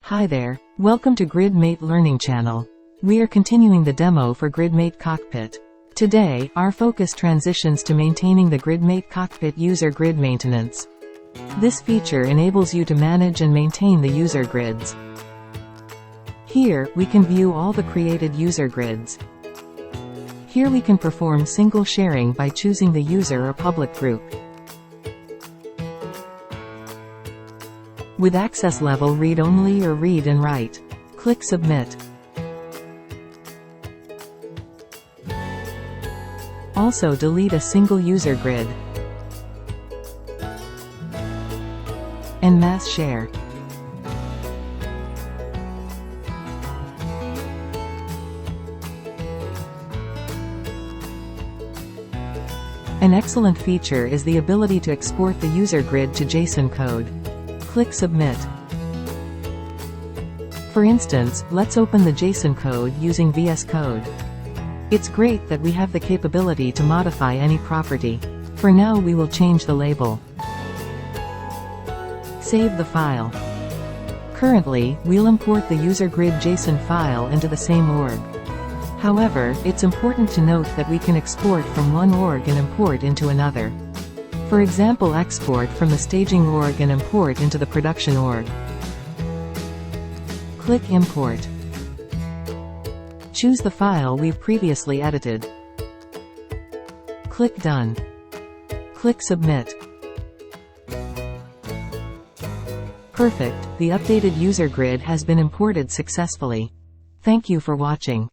Hi there, welcome to GridMate Learning Channel. We are continuing the demo for GridMate Cockpit. Today, our focus transitions to maintaining the GridMate Cockpit user grid maintenance. This feature enables you to manage and maintain the user grids. Here, we can view all the created user grids. Here we can perform single sharing by choosing the user or public group. With access level read-only or read and write. Click Submit. Also delete a single user grid. And mass share. An excellent feature is the ability to export the user grid to JSON code. Click Submit. For instance, let's open the JSON code using VS Code. It's great that we have the capability to modify any property. For now we will change the label. Save the file. Currently, we'll import the user grid JSON file into the same org. However, it's important to note that we can export from one org and import into another. For example, export from the staging org and import into the production org. Click Import. Choose the file we've previously edited. Click Done. Click Submit. Perfect, the updated user grid has been imported successfully. Thank you for watching.